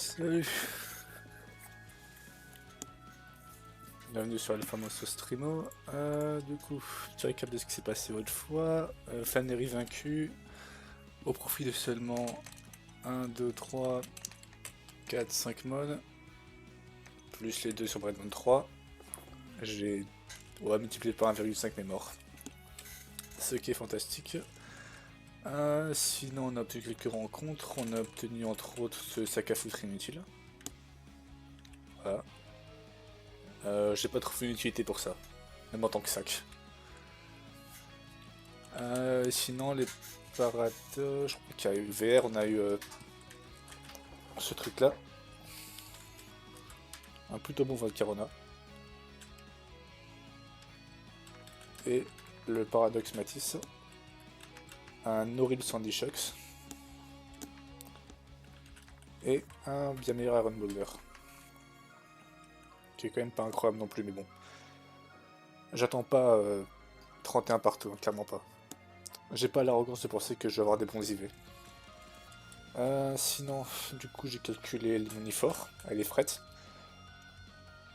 Salut. Bienvenue sur Alpha Monster Streamo. Du coup, petit récap de ce qui s'est passé l'autre fois. Flannery vaincu au profit de seulement 1, 2, 3, 4, 5 modes. Plus les deux sur Breadman 3. J'ai multiplié par 1,5 mais mort. Ce qui est fantastique. Sinon on a obtenu quelques rencontres. On a obtenu entre autres ce sac à foutre inutile. Voilà. J'ai pas trouvé une utilité pour ça, même en tant que sac. Sinon les parades, je crois qu'il y a eu VR, on a eu ce truc là. Un plutôt bon Volcarona. Et le Paradox Matisse. Un horrible Sandy Shocks. Et un bien meilleur Iron Boulder. Qui est quand même pas incroyable non plus, mais bon. J'attends pas 31 partout, hein, clairement pas. J'ai pas l'arrogance de penser que je vais avoir des bons IV. Sinon, du coup, j'ai calculé mon effort avec les frettes.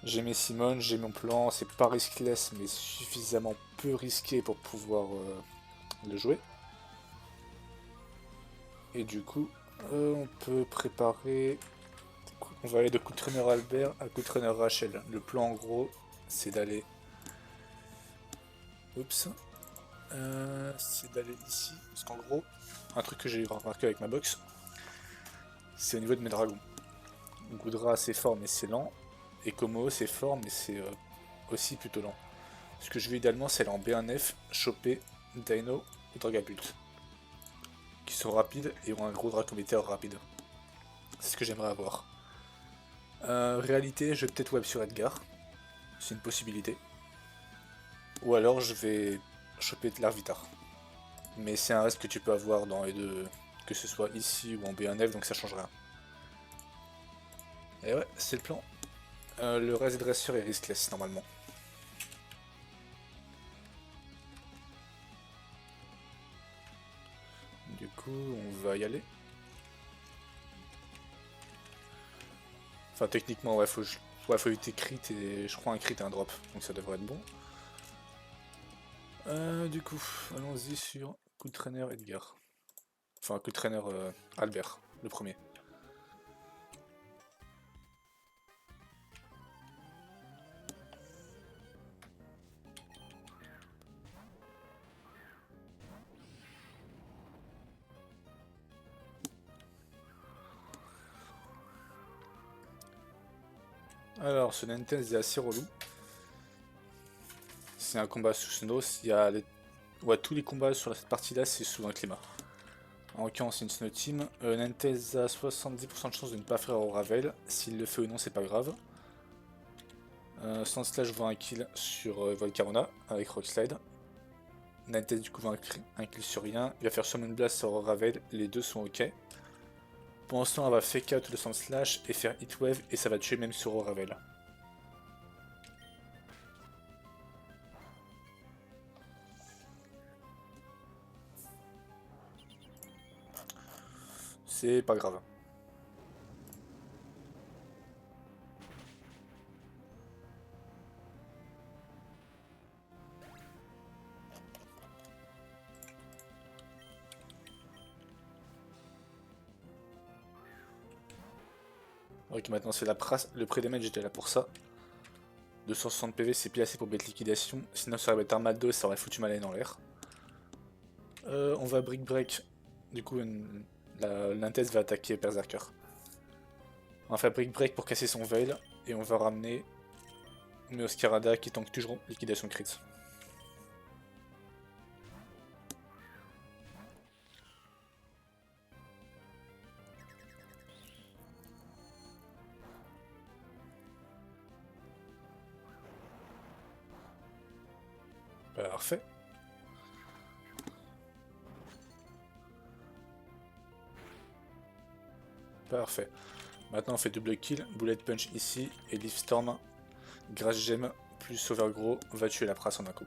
J'ai mes Simone, j'ai mon plan, c'est pas riskless mais suffisamment peu risqué pour pouvoir le jouer. Et du coup, on peut préparer. On va aller de coup de traîneur Albert à coup de traîneur Rachel. Le plan en gros, c'est d'aller. Oups. C'est d'aller ici. Parce qu'en gros, un truc que j'ai remarqué avec ma box, c'est au niveau de mes dragons. Goudra c'est fort mais c'est lent. Et Como c'est fort mais c'est aussi plutôt lent. Ce que je veux idéalement c'est aller en B1F, choper Dino ou Dragapult. Qui sont rapides et ont un gros Dracométéor rapide. C'est ce que j'aimerais avoir. Réalité, je vais peut-être web sur Edgar. C'est une possibilité. Ou alors je vais choper de l'Arvitar. Mais c'est un reste que tu peux avoir dans les deux, que ce soit ici ou en B1F, donc ça change rien. Et ouais, c'est le plan. Le reste dresseur est riskless normalement. Du coup, on va y aller. Enfin, techniquement, ouais, faut éviter crit et je crois un crit et un drop, donc ça devrait être bon. Du coup, allons-y sur coup de traîneur Edgar. Enfin, coup de traîneur Albert, le premier. Alors, ce Nintendo est assez relou. C'est un combat sous Snow. Il y a ouais, tous les combats sur cette partie-là, c'est sous un climat. En l'occurrence, c'est une Snow Team. Nantez a 70% de chance de ne pas faire au Ravel. S'il le fait ou non, c'est pas grave. Sans cela, je vois un kill sur Volcarona avec Rockslide. Nantez du coup voit un kill sur rien. Il va faire Summon Blast sur Ravel. Les deux sont ok. Pour l'instant, elle va fake out le Sand Slash et faire Heatwave et ça va tuer même sur Ravel. C'est pas grave. Ok, maintenant c'est la prasse. Le pré-damage, j'étais là pour ça. 260 PV, c'est pile assez pour bête liquidation. Sinon, ça aurait été un Mad ça aurait foutu ma lane en l'air. On va Brick Break. Du coup, l'Intes va attaquer Berserker. On va faire Brick Break pour casser son Veil. Et on va ramener Meoscarada qui tank toujours liquidation crit. Parfait. Parfait. Maintenant on fait double kill, Bullet Punch ici, et Leaf Storm, Grass Gem plus Overgrow va tuer la prasse en un coup.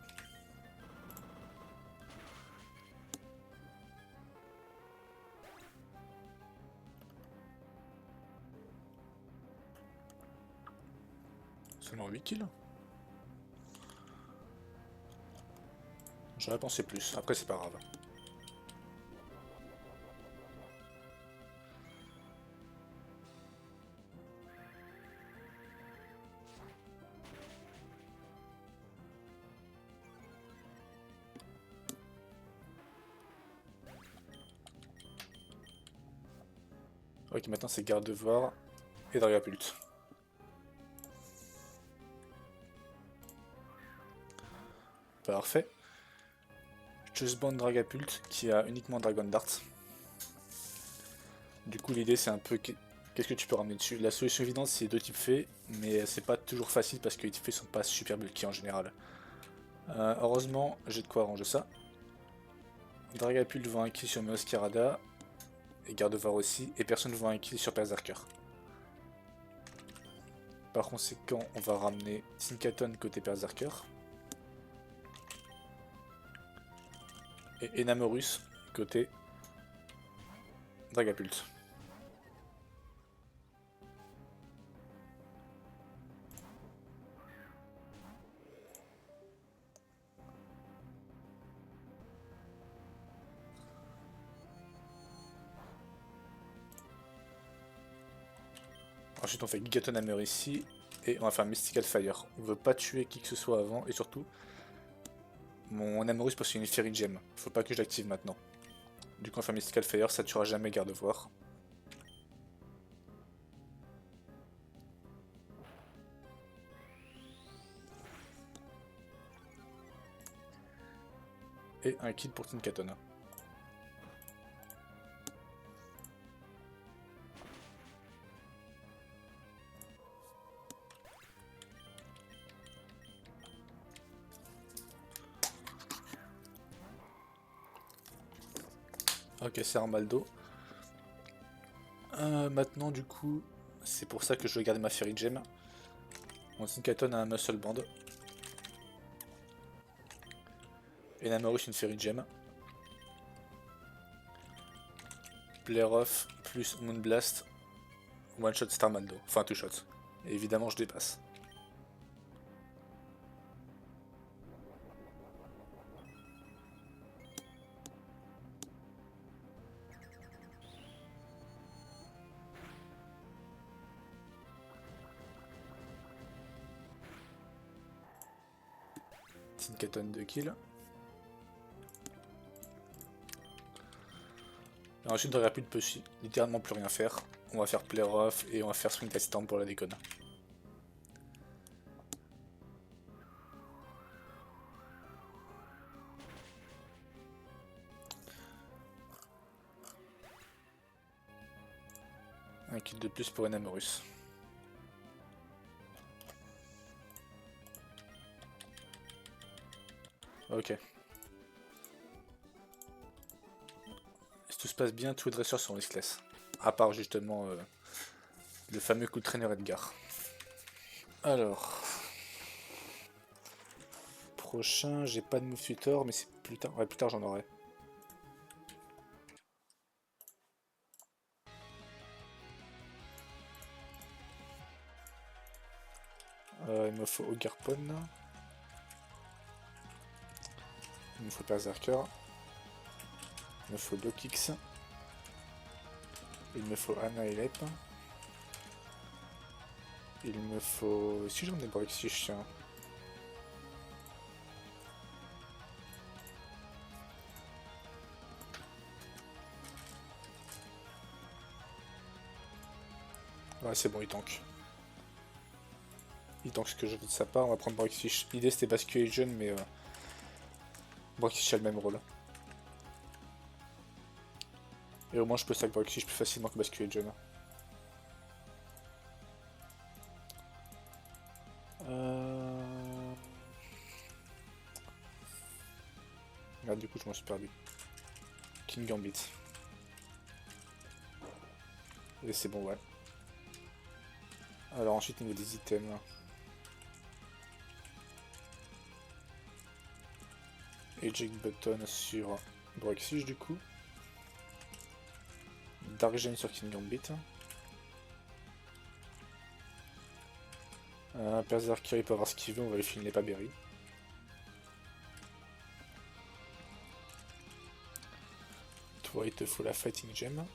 Non, 8 kills. J'aurais pensé plus, après c'est pas grave. Ok, maintenant c'est garde-devoir et Dragapult. Parfait. Just Band Dragapult qui a uniquement Dragon Dart. Du coup l'idée c'est un peu qu'est-ce que tu peux ramener dessus. La solution évidente c'est 2 types faits, mais c'est pas toujours facile parce que les types faits sont pas super bulky en général. Heureusement j'ai de quoi arranger ça. Dragapult vend un kill sur Meowscarada, et garde-devoir aussi, et personne ne vend un kill sur Berserker. Par conséquent on va ramener Tinkaton côté Berserker. Et Enamorus côté Dragapult. Ensuite on fait Gigaton Hammer ici, et on va faire Mystical Fire. On veut pas tuer qui que ce soit avant, et surtout, mon Amorus possède une Fairy Gem, faut pas que je l'active maintenant. Du coup on fait Mystical Fire, ça tuera jamais garde-devoir. Et un kill pour Tinkaton. Ok, c'est Armaldo. Maintenant, du coup, c'est pour ça que je veux garder ma Fairy Gem. Mon Tinkaton a un Muscle Band. Et Namorus une Fairy Gem. Player Off plus Moonblast. One Shot Starmaldo. Enfin, 2 shots. Et évidemment, je dépasse. Tinkaton 2 kills. Et ensuite, Dragapult peut littéralement plus rien faire. On va faire Player Off et on va faire Swing Test pour la déconne. Un kill de plus pour Enamorus. Ok. Si tout se passe bien, tous les dresseurs sont riskless. À part justement le fameux coup de traîneur Edgar. Alors. Prochain, j'ai pas de move tutor, mais c'est plus tard. Ouais, plus tard j'en aurai. Il me faut Ogarpon. Il me faut Berserker. Il me faut Dokix. Il me faut Annihilate. Il me faut... Si j'en ai Brexich, tiens. Ouais, c'est bon, il tank. Il tank ce que je veux de sa part, on va prendre Brexich. L'idée c'était basculer jeune, mais Brexich a le même rôle. Et au moins je peux stack Brexich plus facilement que basculer jeune. Merde, du coup je m'en suis perdu. King Gambit. Et c'est bon, ouais. Alors ensuite, niveau des items. Eject Button sur Brexich du coup. Dark Gem sur King Gambit. Berserker il peut avoir ce qu'il veut, on va lui filer pas berry. Toi il te faut la fighting gem.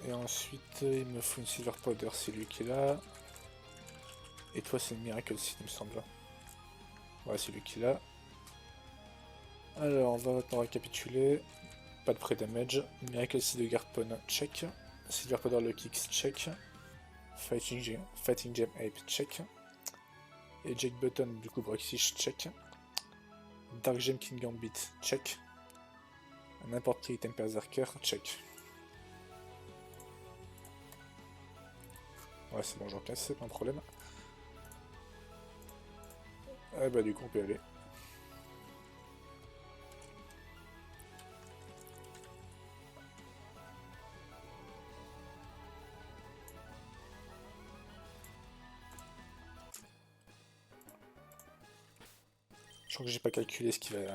Et ensuite il me faut une silver powder, c'est lui qui est là. Et toi c'est une miracle seed il me semble. Ouais c'est lui qui est là. Alors on va maintenant récapituler. Pas de pré-damage. Miracle seed de Garpon, check. Silver powder le kicks, check. Fighting Gem Ape, check. Et Jake Button, du coup, Broxish, check. Dark Gem King Gambit, check. N'importe quel item Berserker, check. Ouais, c'est bon, j'en place, c'est pas un problème. Ah bah, du coup, on peut y aller. Je crois que j'ai pas calculé ce qu'il va.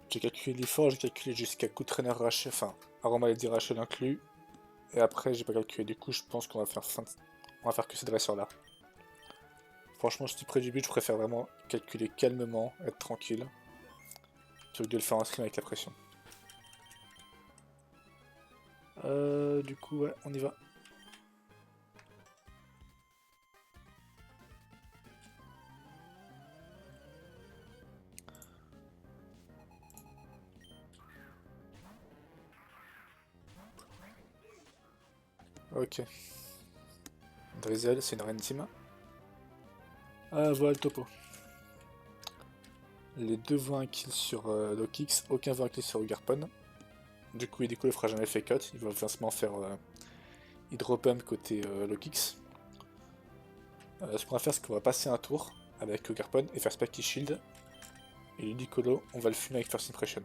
J'ai calculé l'effort, j'ai calculé jusqu'à coup de traîneur Rachel, enfin, Aroma Rachel inclus. Et après, j'ai pas calculé, du coup, je pense qu'on va faire on va faire que ces dresseurs là. Franchement, je suis près du but, je préfère vraiment calculer calmement, être tranquille, plutôt que de le faire en stream avec la pression. Du coup, ouais, on y va. Ok. Drizzle, c'est une reine team. Ah, voilà le topo. Les deux voient un kill sur Lokix, aucun voit un kill sur Garpon. Du coup, il ne fera jamais fake cut, il va forcément faire Hydropump côté Lokix. Ce qu'on va faire, c'est qu'on va passer un tour avec Garpon et faire Spiky Shield. Et Ludicolo, on va le fumer avec First Impression.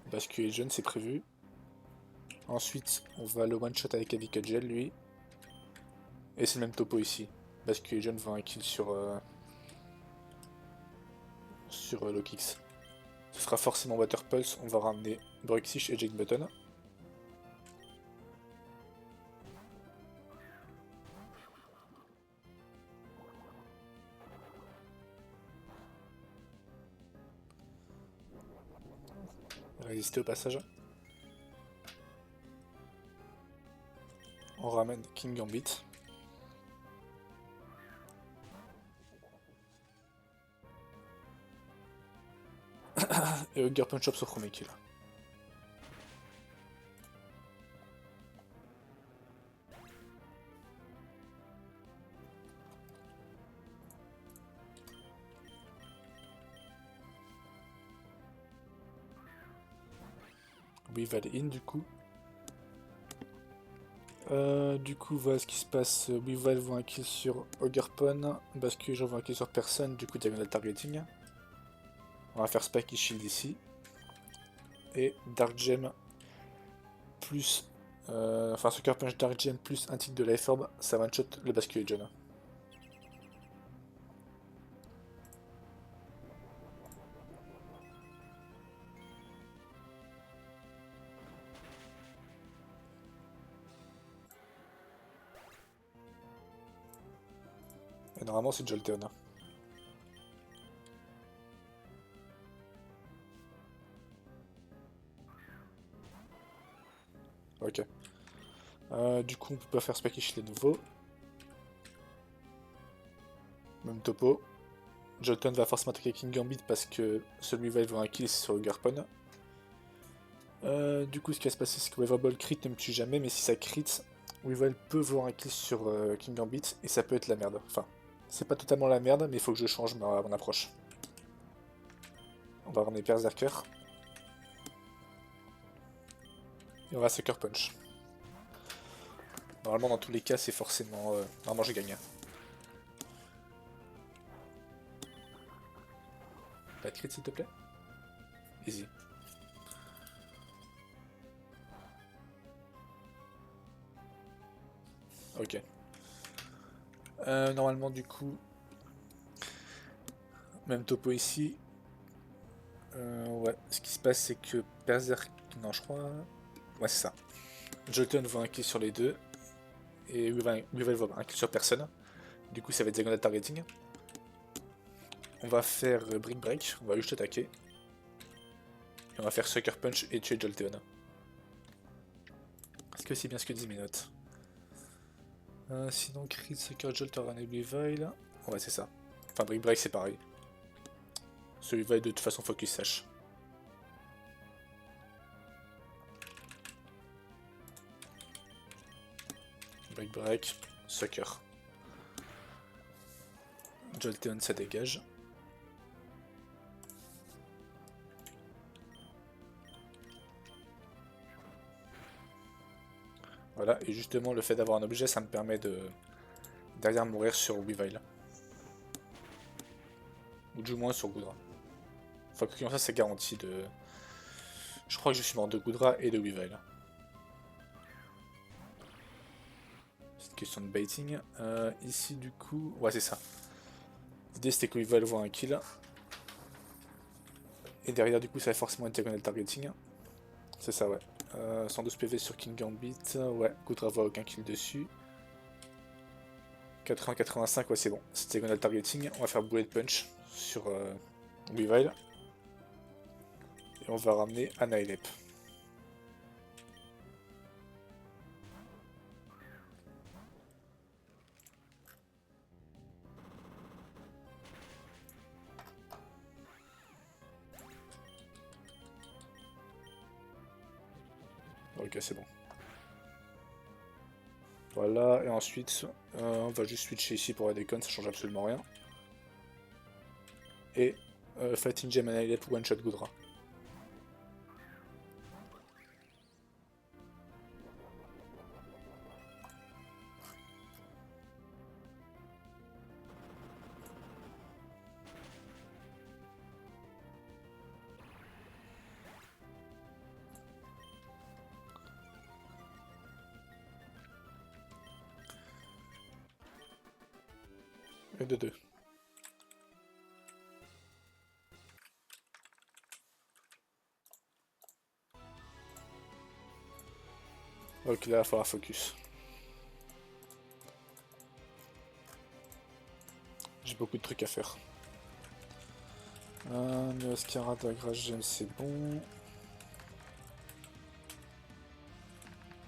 Basculer jeune, c'est prévu. Ensuite, on va le one-shot avec Avika Gel, lui. Et c'est le même topo ici. Basculer jeune voit un kill sur Lokix. Ce sera forcément Water Pulse, on va ramener Bruxish et Jake Button. Résister au passage. On ramène King Gambit. Et Hugger Punch Up sur premier kill. Weavel in du coup. Du coup, voilà ce qui se passe. Weavel voit un kill sur Ogerpon. Bascule, j'en vois un kill sur personne. Du coup, diagonal targeting. On va faire Spiky Shield ici. Et Dark Gem plus. Enfin, Sucker Punch Dark Gem plus un tick de Life Orb. Ça one shot le bascule John. Et normalement, c'est Jolteon. Ok. Du coup, on peut pas faire Spiky Shield de nouveau. Même topo. Jolteon va forcément attaquer King Gambit parce que celui va avoir un kill sur Garpon. Du coup, ce qui va se passer, c'est que Weaverball crit ne me tue jamais, mais si ça crit, Weevil peut voir un kill sur King Gambit et ça peut être la merde. Enfin, c'est pas totalement la merde, mais il faut que je change mon approche. On va ramener Berserker. Et on va Sucker Punch. Normalement, dans tous les cas, c'est forcément. Normalement, je gagne. Pas de crit, s'il te plaît. Easy. Ok. Normalement du coup, même topo ici. Ouais, ce qui se passe c'est que Berserk... Non je crois... Ouais c'est ça. Jolteon voit un kill sur les deux. Et Weavile voit un kill sur personne. Du coup ça va être diagonal targeting. On va faire Brick Break, on va juste attaquer. Et on va faire Sucker Punch et tuer Jolteon. Est-ce que c'est bien ce que disent mes notes? Sinon Crit, Sucker, Jolt, Run et Weavile... Ouais c'est ça. Enfin Brick Break c'est pareil. Celui va de toute façon focus Sash. Brick Break, Sucker. Jolteon ça dégage. Voilà, et justement le fait d'avoir un objet ça me permet de derrière mourir sur Weavile. Ou du moins sur Goodra. Enfin que comme ça c'est garanti de... Je crois que je suis mort de Goodra et de Weavile. C'est une question de baiting. Ici du coup... Ouais c'est ça. L'idée c'était que Weavile voit un kill. Et derrière du coup ça va forcément être diagonal targeting. C'est ça ouais. 112 PV sur King Gambit. Ouais, Goodra voit aucun kill dessus. 80-85, ouais c'est bon. C'est diagonal targeting. On va faire bullet punch sur Weavile. Et on va ramener Annihilate. Ok, c'est bon. Voilà, et ensuite, on va juste switcher ici pour la déconne, ça change absolument rien. Et Fighting Gem Annihilate One Shot Goodra. Et de 2. Ok, là il va falloir focus. J'ai beaucoup de trucs à faire. Neoscarada, Grass Gem, c'est bon.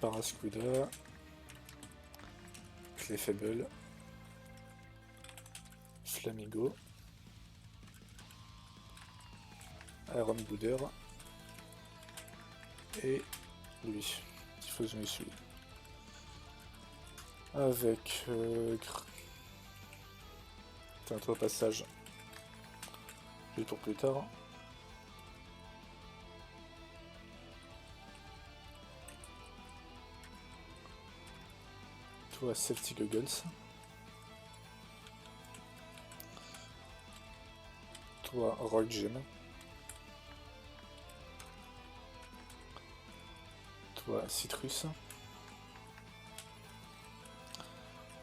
Parascuda. Clefable. Flamigo. Iron Booder. Et lui. Diffusion ici. Avec... T'as un tour passage. Deux tours plus tard. Toi, Safety Goggles. Toi, Rock Gem. Toi, Citrus.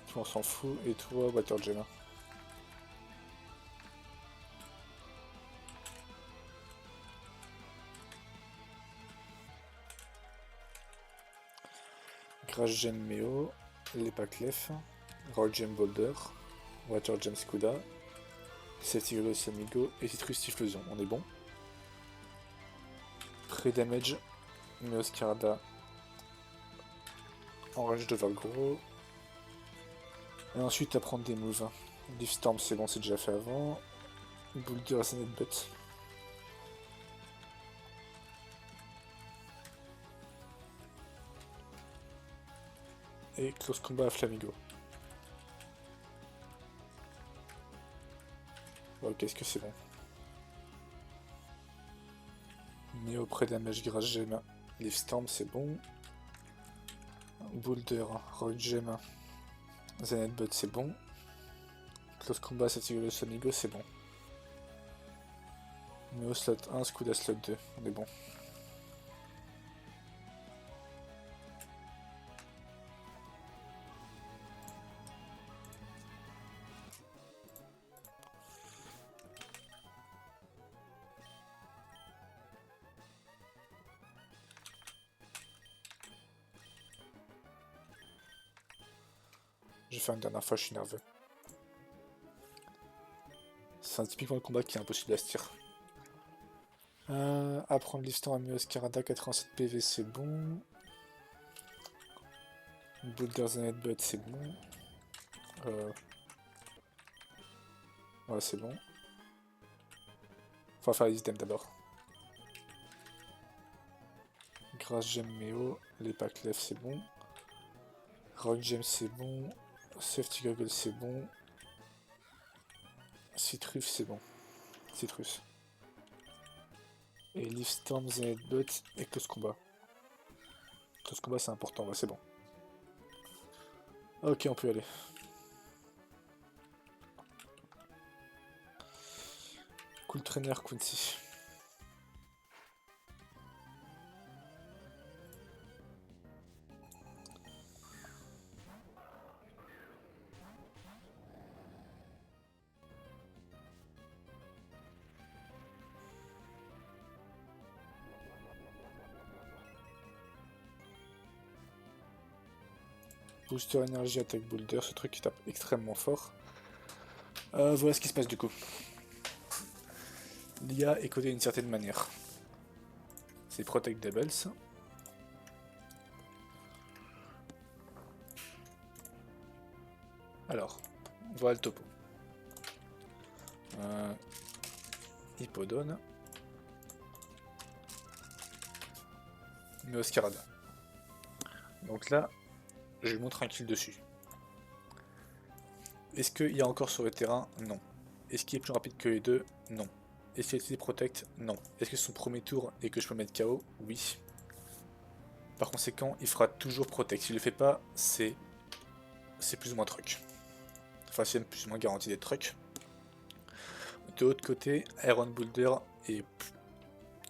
Toi, on s'en fout. Et toi, Water Gem. Grass Gem Meo. Lepaclef. Rock Gem Boulder. Water Gem Scuda. Safety Goggles Amigo. Et Citrus Diffusion. On est bon. Pré-damage. Meoscarada. Enrage de Vergro. Et ensuite à prendre des moves. Leaf Storm c'est bon, c'est déjà fait avant. Boulder Zenith Butt. Et Close Combat à Flamigo. Ok, est-ce que c'est bon? Neo Pré-damage Grass Gem. Leaf Storm c'est bon. Boulder, Rock Gem. Zenith Butt c'est bon. Close Combat, Satigo Amigo c'est bon. Neo slot 1, Scuda slot 2, on est bon. Je vais faire une dernière fois, je suis nerveux. C'est typiquement le combat qui est impossible à se tirer. Apprendre l'histoire à Mios Karada, 87 PV, c'est bon. Boulders and Headbutt, c'est bon. Ouais, c'est bon. Faut faire les items d'abord. Grass Gem Meo, les packs left, c'est bon. Rock Gem, c'est bon. Safety Goggle, c'est bon. Citrus, c'est bon. Citrus. Et Leaf Storms and Headbutt et Close Combat. Close Combat, c'est important, ouais, c'est bon. Ok, on peut y aller. Cool Trainer, Quincy. Booster énergie, attaque boulder, ce truc qui tape extrêmement fort. Voilà ce qui se passe du coup. L'IA est codée d'une certaine manière. C'est Protect Doubles. Alors, voilà le topo. Hippodone. Meoscarada. Donc là, je lui montre un kill dessus. Est-ce qu'il y a encore sur le terrain? Non. Est-ce qu'il est plus rapide que les deux? Non. Est-ce qu'il a utilisé Protect? Non. Est-ce que c'est son premier tour et que je peux mettre KO? Oui. Par conséquent, il fera toujours Protect. S'il le fait pas, c'est plus ou moins truc. Enfin, c'est plus ou moins garanti d'être truc. De l'autre côté, Iron Boulder est,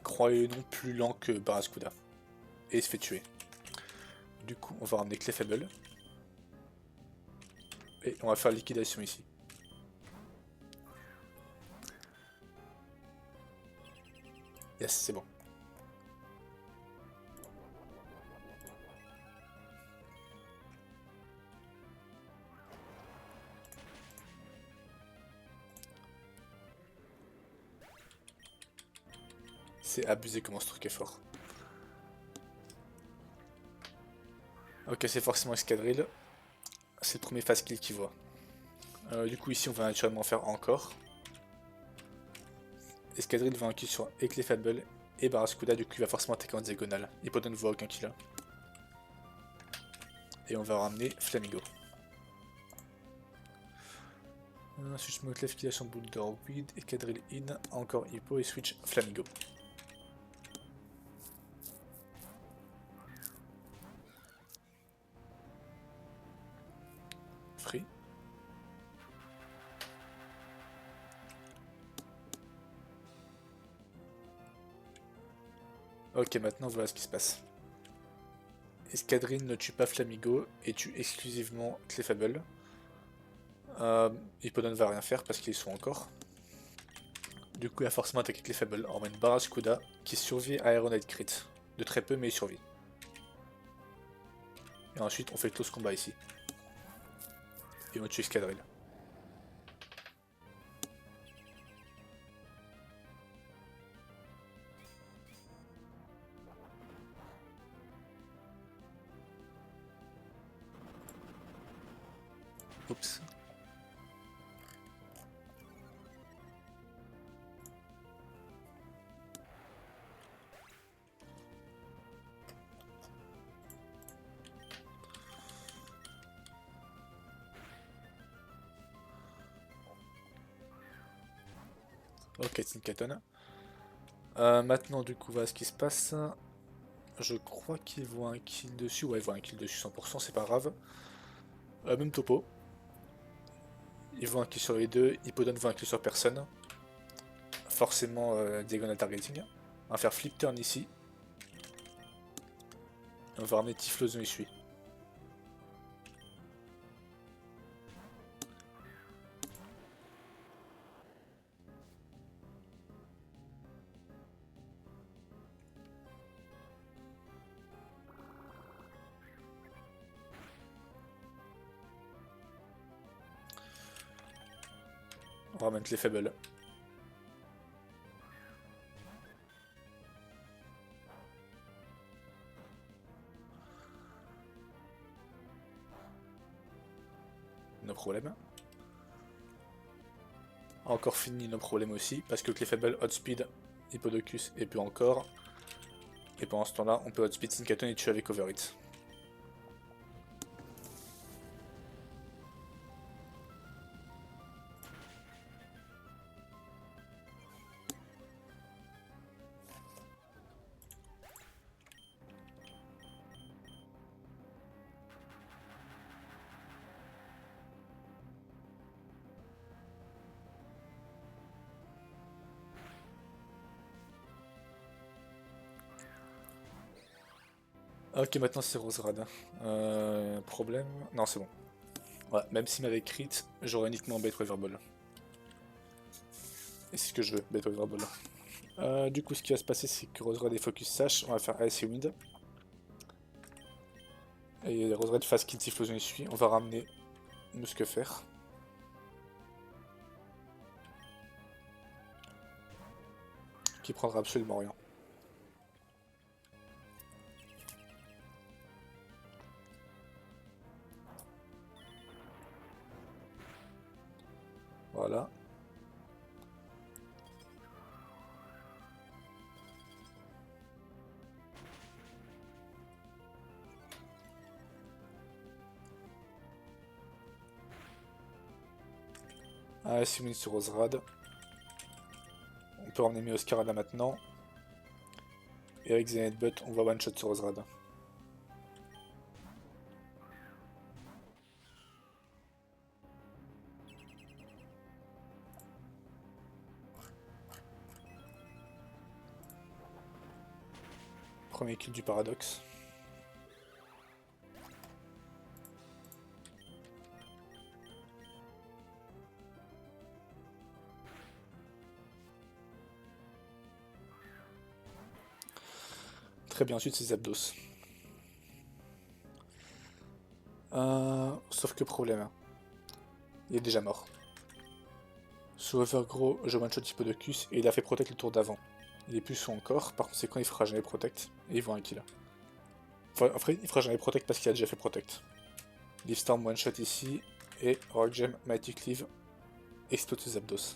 croyez-le non, plus lent que Barraskouda. Et il se fait tuer. Du coup, on va ramener Clefable. Et on va faire liquidation ici. Yes, c'est bon. C'est abusé comment ce truc est fort. Ok, c'est forcément Escadrille. C'est le premier fast kill qu'il voit. Du coup, ici, on va naturellement faire encore. Escadrille va un kill sur Eclefable et Barraskouda, du coup, il va forcément attaquer en diagonale. Hippodon ne voit aucun kill là. Et on va ramener Flamigo. Switch Moclef qui lâche en Boulder Weed, Escadrille in, encore Hippo et switch Flamigo. Free. Ok, maintenant voilà ce qui se passe. Escadrille ne tue pas Flamigo et tue exclusivement Clefable. Hippodon ne va rien faire parce qu'ils sont encore. Du coup, il a forcément attaqué Clefable. On met une Barraskouda qui survit à Iron Head Crit. De très peu, mais il survit. Et ensuite, on fait le close combat ici. Et on tue Escadrille. Oups. Ok, Tinkaton. Maintenant, du coup, voilà ce qui se passe. Je crois qu'il voit un kill dessus. Ouais, il voit un kill dessus 100%, c'est pas grave. Même topo. Il voit un kill sur les deux. Hippodon voit un kill sur personne. Forcément, diagonal targeting. On va faire flip turn ici. Et on va ramener Typhlosion ici. On va mettre les faibles. Nos problèmes. Encore fini nos problèmes aussi, parce que les faibles Outspeed, Hippodocus et puis encore. Et pendant ce temps-là, on peut Outspeed Sinkaton et tuer avec Overhit. Ok, maintenant c'est Roserad. Problème... Non, c'est bon. Ouais, même s'il m'avait crit, j'aurais uniquement Bait Weather Ball. Et c'est ce que je veux, Bait Weather Ball. Du coup, ce qui va se passer, c'est que Roserad et Focus Sash, on va faire Ice et Wind. Et Roserad face Kill Typhlosion essuie, on va ramener Muskefer. Qui prendra absolument rien. Voilà. Ah, Ice Wind sur Roserad. On peut ramener Meowscarada maintenant. Et avec Zenith Butt, on va one shot sur Roserad. Premier kill du Paradoxe. Très bien, ensuite c'est Zapdos. Sauf que problème, il est déjà mort. Sous Overgrow, je one-shot Hippodocus et il a fait protect le tour d'avant. Il est plus sous encore, par conséquent il fera jamais protect et il voit un kill. Enfin, après, il fera jamais protect parce qu'il a déjà fait protect. Leaf Storm one-shot ici et Rock Gem, Mighty Cleave, explose Zapdos.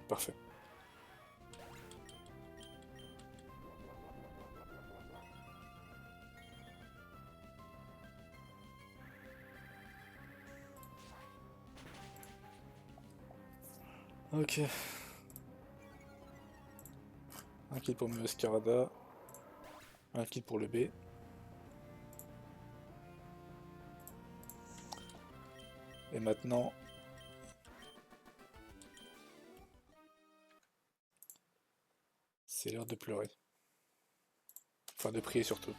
Parfait. Ok. Un kill pour Meowscarada. Un kill pour le B. Et maintenant... c'est l'heure de pleurer. Enfin, de prier surtout.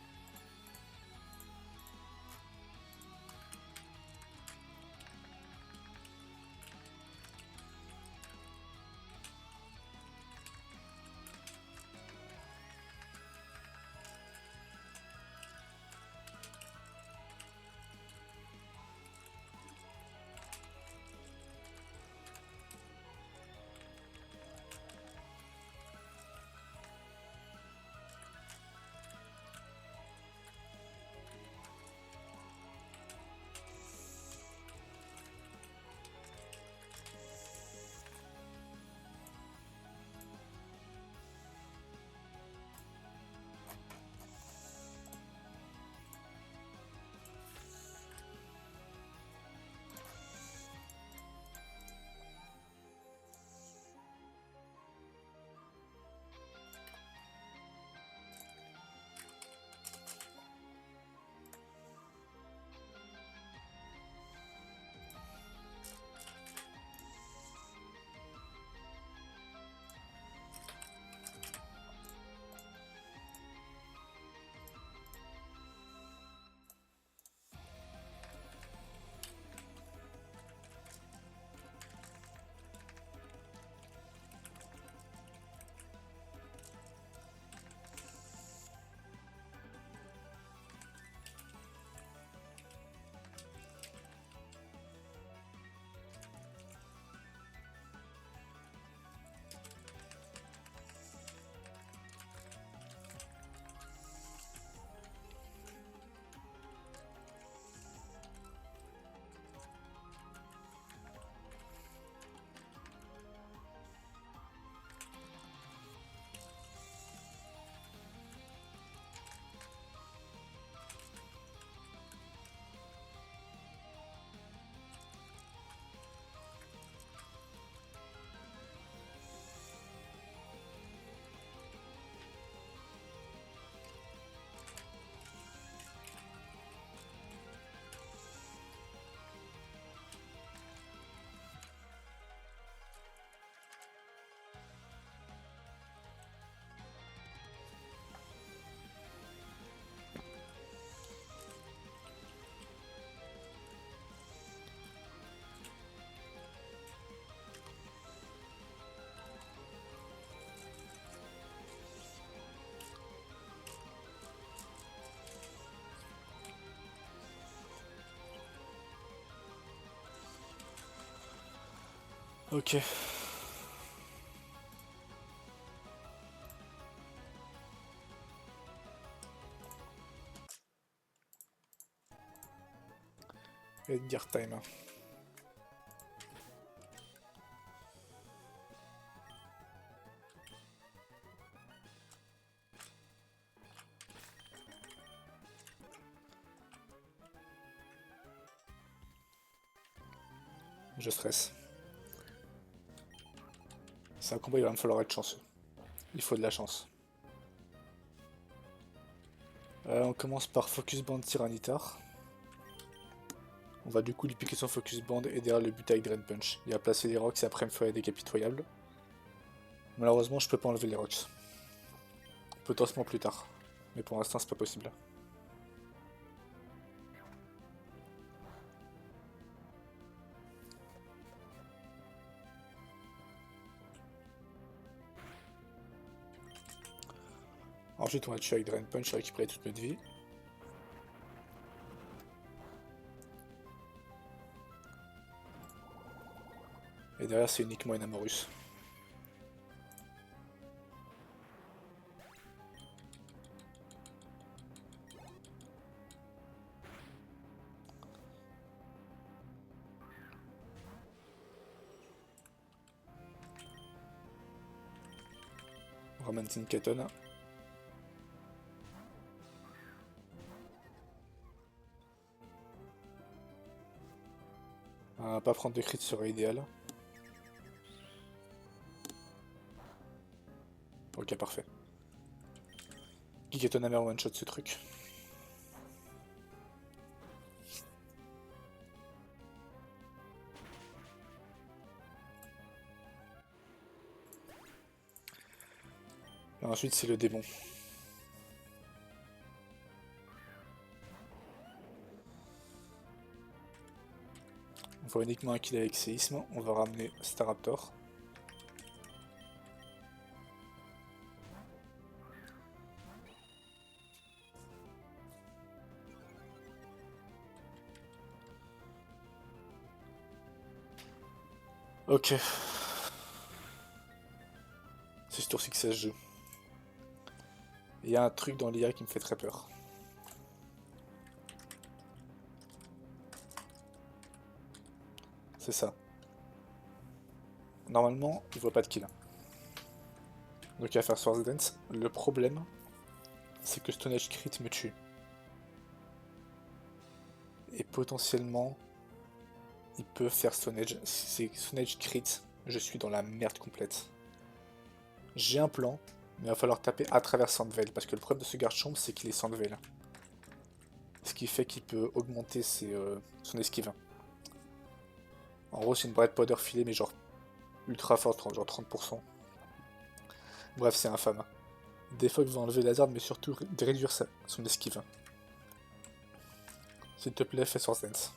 Ok. Edgar Time. Je stresse. C'est un combat, il va me falloir être chanceux. Il faut de la chance. On commence par Focus Band Tyranitar. On va du coup lui piquer son Focus Band et derrière le but avec Drain Punch. Il a placé les rocks et après il me fait des décapitoyables. Malheureusement, je peux pas enlever les rocks. Potentiellement plus tard. Mais pour l'instant, c'est pas possible. Ensuite, on va tuer avec Drain Punch et récupérer toute notre vie. Et derrière, c'est uniquement une Amorus. On ramène Tinkaton. Pas prendre de crit serait idéal. Ok, parfait. Gigaton Hammer one shot ce truc. Et ensuite, c'est le démon. On voit uniquement un kill avec séisme. On va ramener Staraptor. Ok. C'est ce tour-ci que ça se joue. Il y a un truc dans l'IA qui me fait très peur. C'est ça. Normalement, il voit pas de kill. Donc il va faire Swords Dance. Le problème, c'est que Stone Edge Crit me tue. Et potentiellement, il peut faire Stone Edge. Si c'est Stone Edge Crit, je suis dans la merde complète. J'ai un plan, mais il va falloir taper à travers Sandvale. Parce que le problème de ce garde-chambre, c'est qu'il est Sandvale. Ce qui fait qu'il peut augmenter son esquive. En gros, c'est une Bright Powder filée, mais genre ultra forte, genre 30%. Bref, c'est infâme. Defog va enlever la mais surtout réduire son esquive. S'il te plaît, fais Source Dance.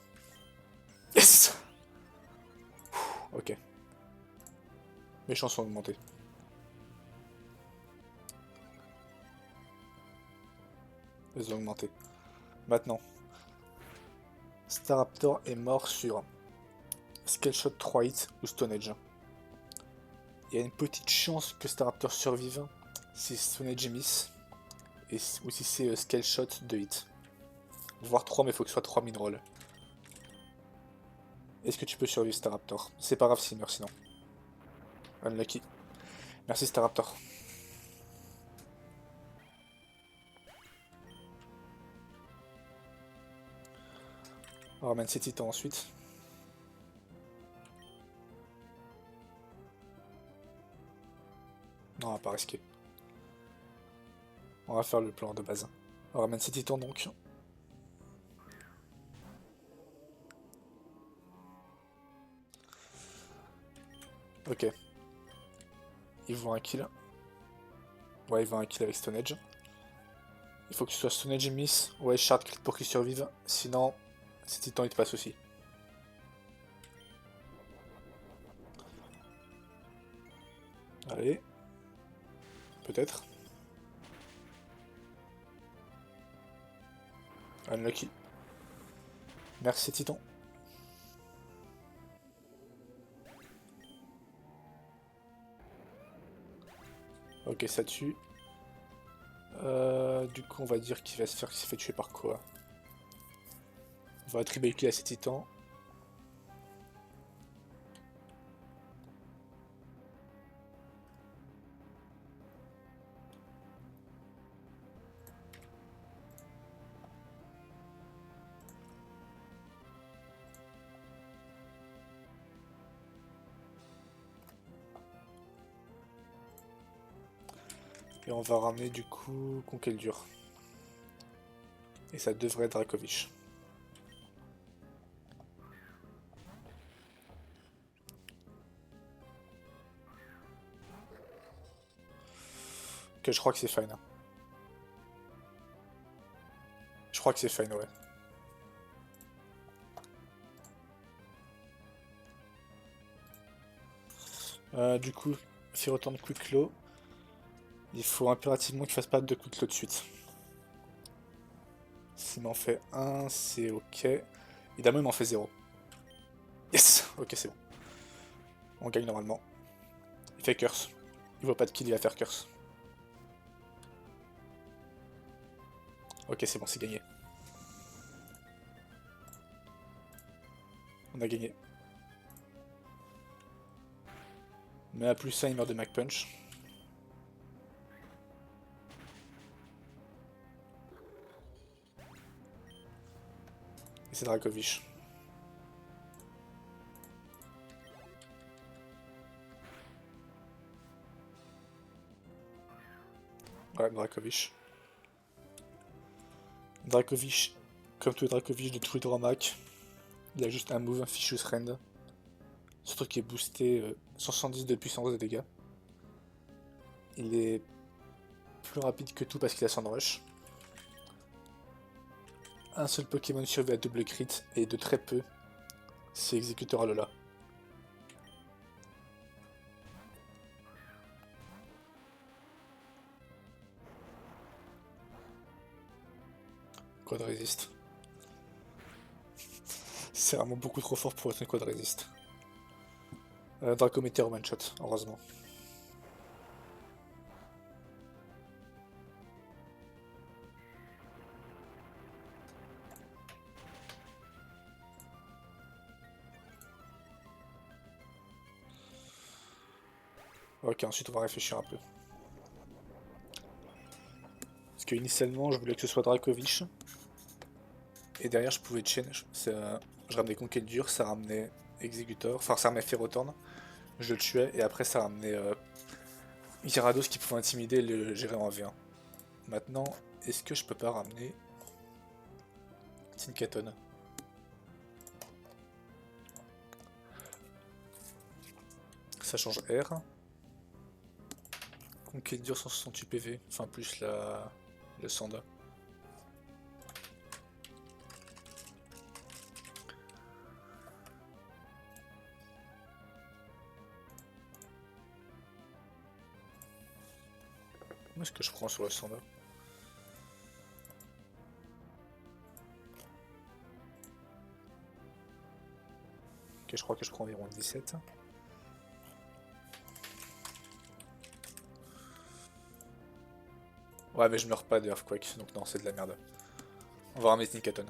Yes. Ok. Mes chances ont augmenté. Elles ont augmenté. Maintenant. Staraptor est mort sur Scaleshot 3 hits ou Stone Edge. Il y a une petite chance que Staraptor survive si Stone Edge miss ou si c'est Scaleshot 2 hits. Voire 3, mais il faut que ce soit 3 midrolls. Est-ce que tu peux survivre Staraptor? C'est pas grave s'il meurt sinon. Unlucky. Merci Staraptor. On ramène ces titans ensuite. Non, on va pas risquer. On va faire le plan de base. On ramène ces titans donc. Ok. Il voit un kill. Ouais, il voit un kill avec Stone Edge. Il faut que ce soit Stone Edge miss. Ouais, Shard crit pour qu'il survive. Sinon, ces titans ils te passent aussi. Allez. Peut-être. Unlucky. Merci Titan. Ok, ça tue. Du coup, on va dire qu'il va se faire qu'il s'est fait tuer par quoi? On va attribuer à ses titans. Et on va ramener du coup Conqueldur. Et ça devrait être Dracovic. Que je crois que c'est fine. Je crois que c'est fine, ouais. Du coup, s'il retourne quick claw, il faut impérativement qu'il fasse pas de quick claw de suite. S'il m'en fait un, c'est ok. Évidemment, il m'en fait 0. Yes. Ok, c'est bon. On gagne normalement. Il fait curse. Il voit pas de kill, il va faire curse. Ok, c'est bon, c'est gagné. On a gagné. Mais à plus 1, il meurt de Mac Punch. Et c'est Dracovic. Ouais, Dracovic. Dracovic, comme tous les Dracovic de tous les Dramac, il a juste un move, Fichus Rend. Ce truc qui est boosté 170 de puissance de dégâts. Il est plus rapide que tout parce qu'il a Sandrush. Un seul Pokémon survit à double crit et de très peu, c'est Exécuteur Alola. Quad résiste. C'est vraiment beaucoup trop fort pour être une quad résiste. Dracometer one shot, heureusement. Ok, ensuite on va réfléchir un peu. Parce que initialement je voulais que ce soit Dracovic. Et derrière je pouvais chain. Je ramenais Conquête ça ramenait Executor. Enfin ça ramenait Ferrothorn. Je le tuais et après ça ramenait Gyarados qui pouvait intimider et le gérer en V1. Maintenant, est-ce que je peux pas ramener Tinkaton? Ça change R. Conquête dure 168 PV, enfin plus le Sanda. Où est-ce que je prends sur le Sanda? Ok, je crois que je prends environ 17. Ouais, mais je meurs pas de Earthquake, donc non, c'est de la merde. On va ramener Tinkaton.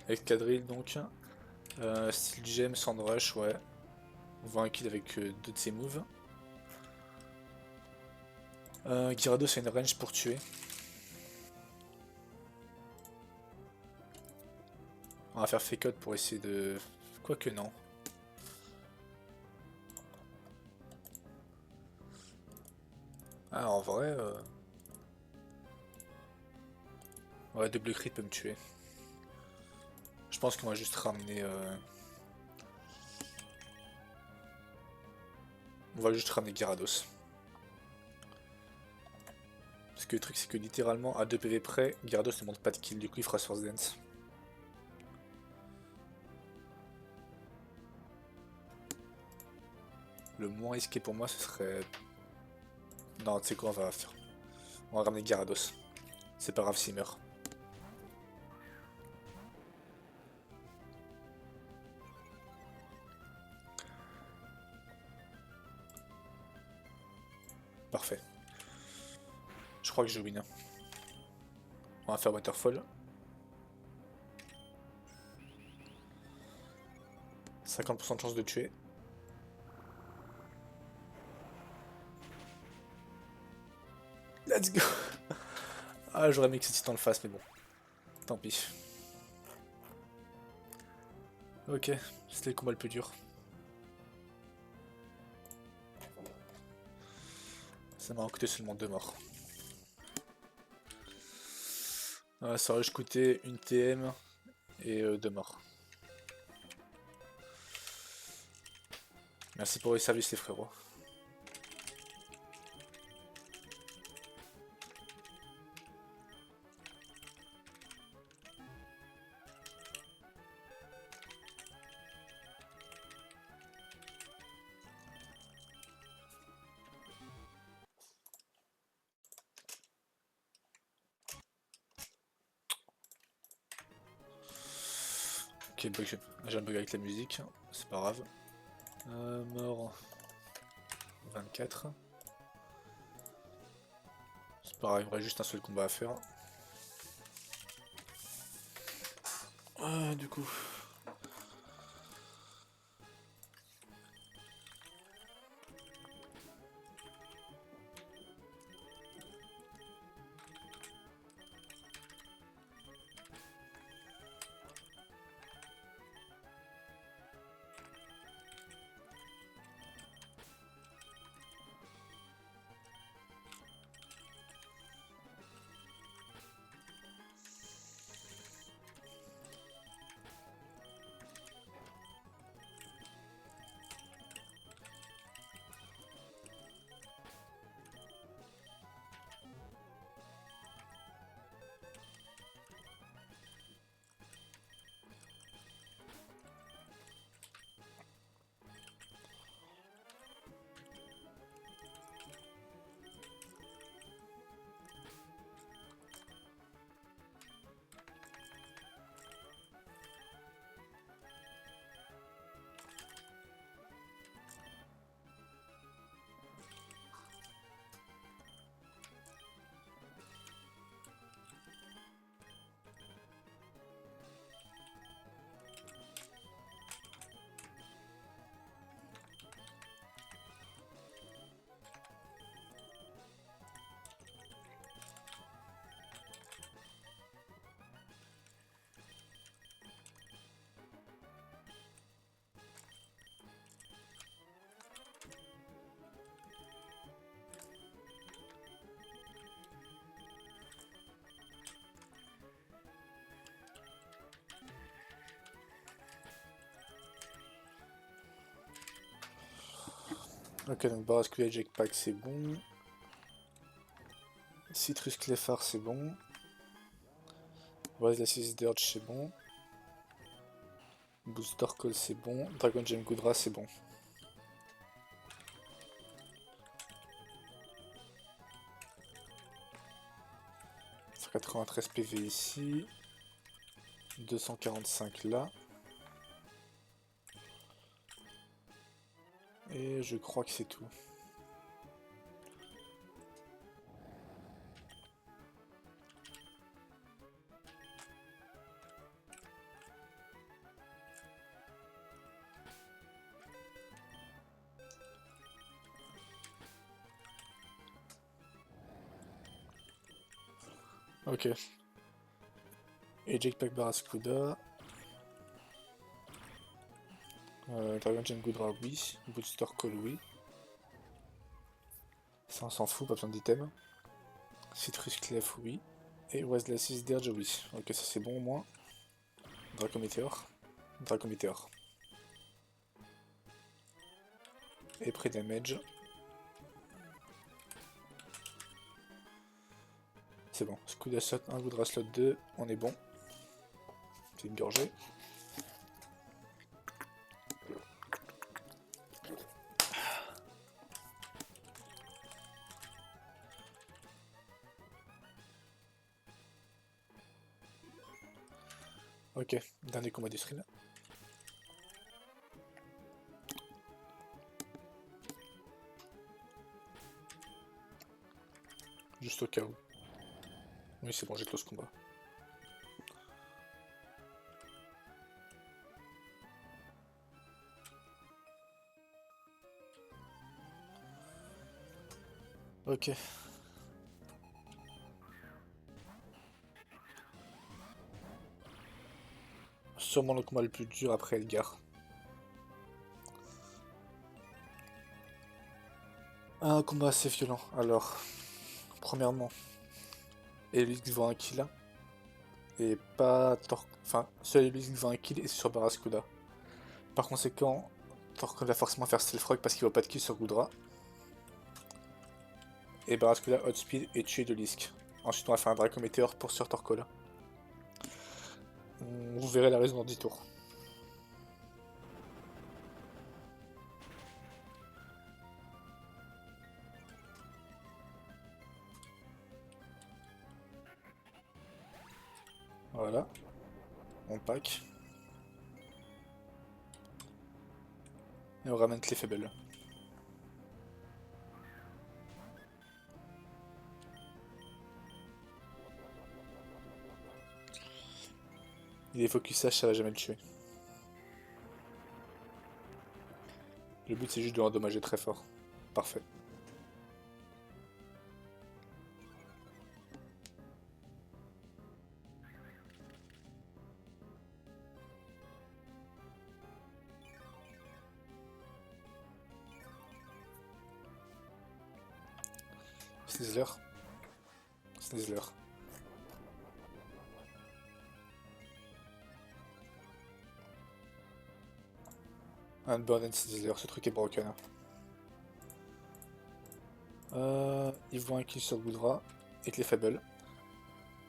Escadrille donc. Steel Gem, Sandrush, ouais. On voit un kill avec deux de ses moves. Gyarados a une range pour tuer. On va faire fake out pour essayer de... Quoique non. Ah, en vrai... Ouais, double crit peut me tuer. Je pense qu'on va juste ramener... On va juste ramener Gyarados. Parce que le truc c'est que littéralement à 2 PV près, Gyarados ne monte pas de kill, du coup il fera Source Dance. Le moins risqué pour moi, ce serait... Non, tu sais quoi, on va ramener Gyarados. C'est pas grave s'il meurt. Parfait. Je crois que je win. On va faire Waterfall. 50% de chance de tuer. Let's go. Ah, j'aurais aimé que cet titan le fasse, mais bon. Tant pis. Ok, c'était le combat le plus dur. Ça m'a coûté seulement 2 morts. Ça aurait juste coûté une TM et 2 morts. Merci pour les services les frérots. Ok, j'ai un bug avec la musique, c'est pas grave. Mort 24. C'est pas grave, il me reste juste un seul combat à faire. Du coup... Ok, donc Barrascula et Jetpack c'est bon. Citrus Clefard c'est bon. Rise la 6 Dirge c'est bon. Booster Call c'est bon. Dragon Gem Goodra c'est bon. Ça fait 93 PV ici. 245 là. Et je crois que c'est tout. Ok. Et Jetpack Barraskouda. Dragon Gem Goodra oui. Booster Call oui. Ça on s'en fout, pas besoin d'item. Citrus Clef oui. Et Wazlacis Dirge oui. Ok, ça c'est bon au moins. Draco Meteor. Draco Meteor. Et Predamage. C'est bon. Scouda slot 1, Goodra slot 2, on est bon. C'est une gorgée. Ok, dernier combat du stream. Juste au cas où. Oui, c'est bon, j'ai close combat. Ok. Sûrement le combat le plus dur après Elgar. Un combat assez violent. Alors, premièrement, Elix vaut un kill. Et pas Torque. Enfin, seul Elix vaut un kill et c'est sur Barraskouda. Par conséquent, Torque va forcément faire Stealth Rock parce qu'il vaut pas de kill sur Goudra. Et Barraskouda Outspeed et tuer de Lisk. Ensuite, on va faire un Draco Météor pour sur Torkola. Vous verrez la raison dans 10 tours. Voilà. On pack. Et on ramène les faibles. Il est focus H, ça va jamais le tuer. Le but c'est juste de l'endommager très fort. Parfait. Snizzler. Snizzler. Unburn and Snizzler, ce truc est broken. Ils vont un kill sur Goudra et Clé Faible.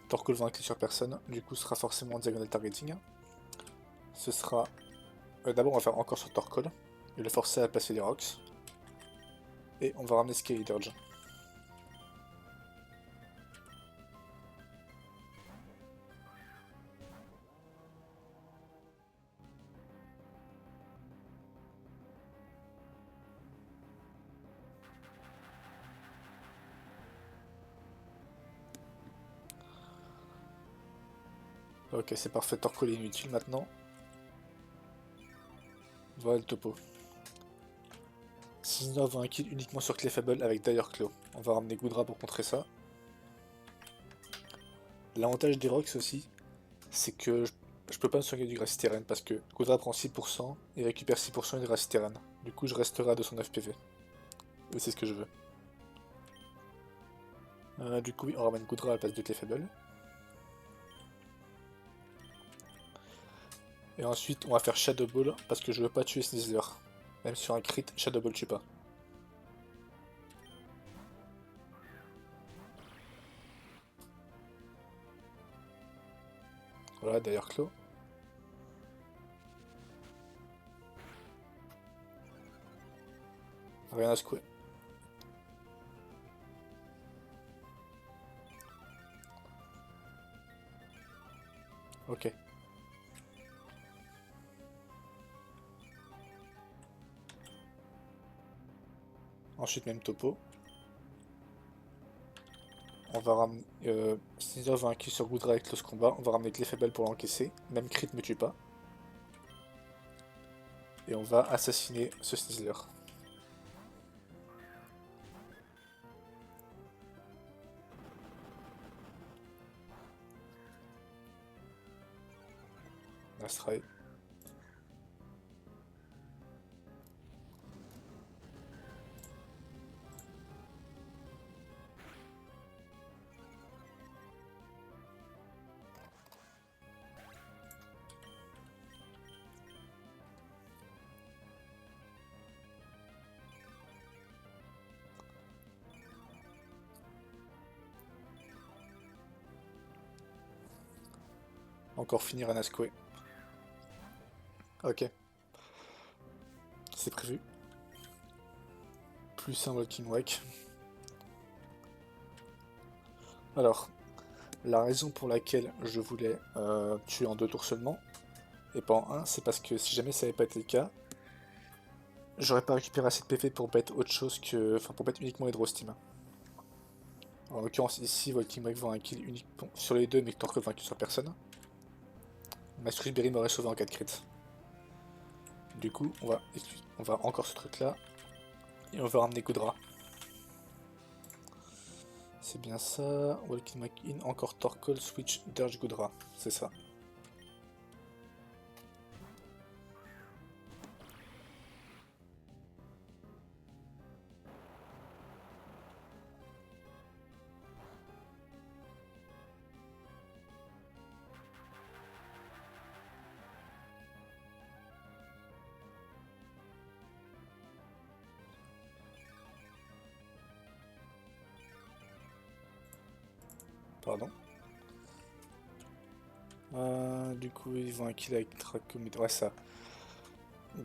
Torkoal va un kill sur personne, du coup ce sera forcément diagonal targeting. Ce sera... D'abord on va faire encore sur Torkoal et le forcer à passer les rocks. Et on va ramener Scaly Dirge. Ok, c'est parfait, Torkoal est inutile maintenant. Voilà le topo. Snizzler va un kill uniquement sur Clefable avec Dire Claw. On va ramener Goudra pour contrer ça. L'avantage des rocks aussi, c'est que je peux pas me soigner du Grassy Terrain parce que Goudra prend 6% et récupère 6% du Grassy Terrain. Du coup, je resterai à 209 PV. Et c'est ce que je veux. Du coup, oui, on ramène Goudra à la place de Clefable. Et ensuite, on va faire Shadow Ball parce que je veux pas tuer Snizzler. Même sur un crit, Shadow Ball tue pas. Voilà, d'ailleurs Claw. Rien à secouer. Ok. Ensuite, même topo. On va ramener... Snizzler va un kill sur Goudra avec Close Combat. On va ramener Clefable pour l'encaisser. Même crit me tue pas. Et on va assassiner ce Snizzler. Nice try. Encore finir un Asque. Ok. C'est prévu. Plus un Walking Wake. Alors, La raison pour laquelle je voulais tuer en 2 tours seulement, et pas en 1, c'est parce que si jamais ça n'avait pas été le cas, j'aurais pas récupéré assez de PV pour bête autre chose que. Enfin, pour bête uniquement Hydro-Steam. En l'occurrence, ici, Walking Wake voit un kill unique sur les deux, mais que Torque vaincu sur personne. Mastrus Berry m'aurait sauvé en cas de crit. Du coup, on va encore ce truc là, et on va ramener Goudra. C'est bien ça. Walking Wake in, encore Torkoal, Switch, Dirge, Goudra. C'est ça. Pardon. Du coup, ils vont un kill avec Dracometer. Ouais, ça.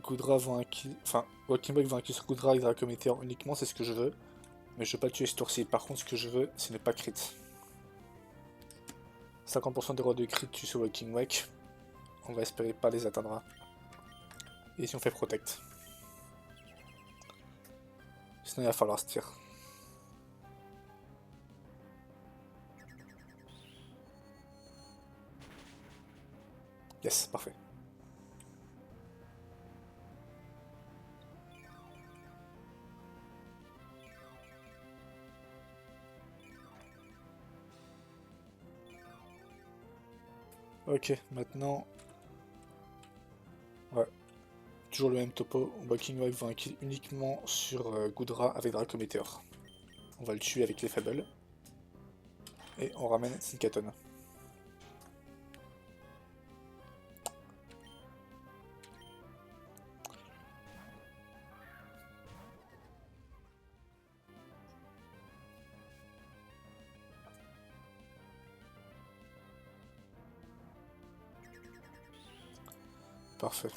Goudra vont un kill. Enfin, Walking Wake va un kill sur Goudra avec Dracometer uniquement, c'est ce que je veux. Mais je veux pas le tuer ce tour-ci. Par contre, ce que je veux, c'est ne pas crit. 50% des rois de crit tuent sur Walking Wake. On va espérer pas les atteindre. Et si on fait protect. Sinon, il va falloir se tirer. Yes, parfait. Ok, maintenant... Ouais. Toujours le même topo. Walking Wake va un kill uniquement sur Goudra avec Dracometer. On va le tuer avec les Fables. Et on ramène Sinkaton. Parfait.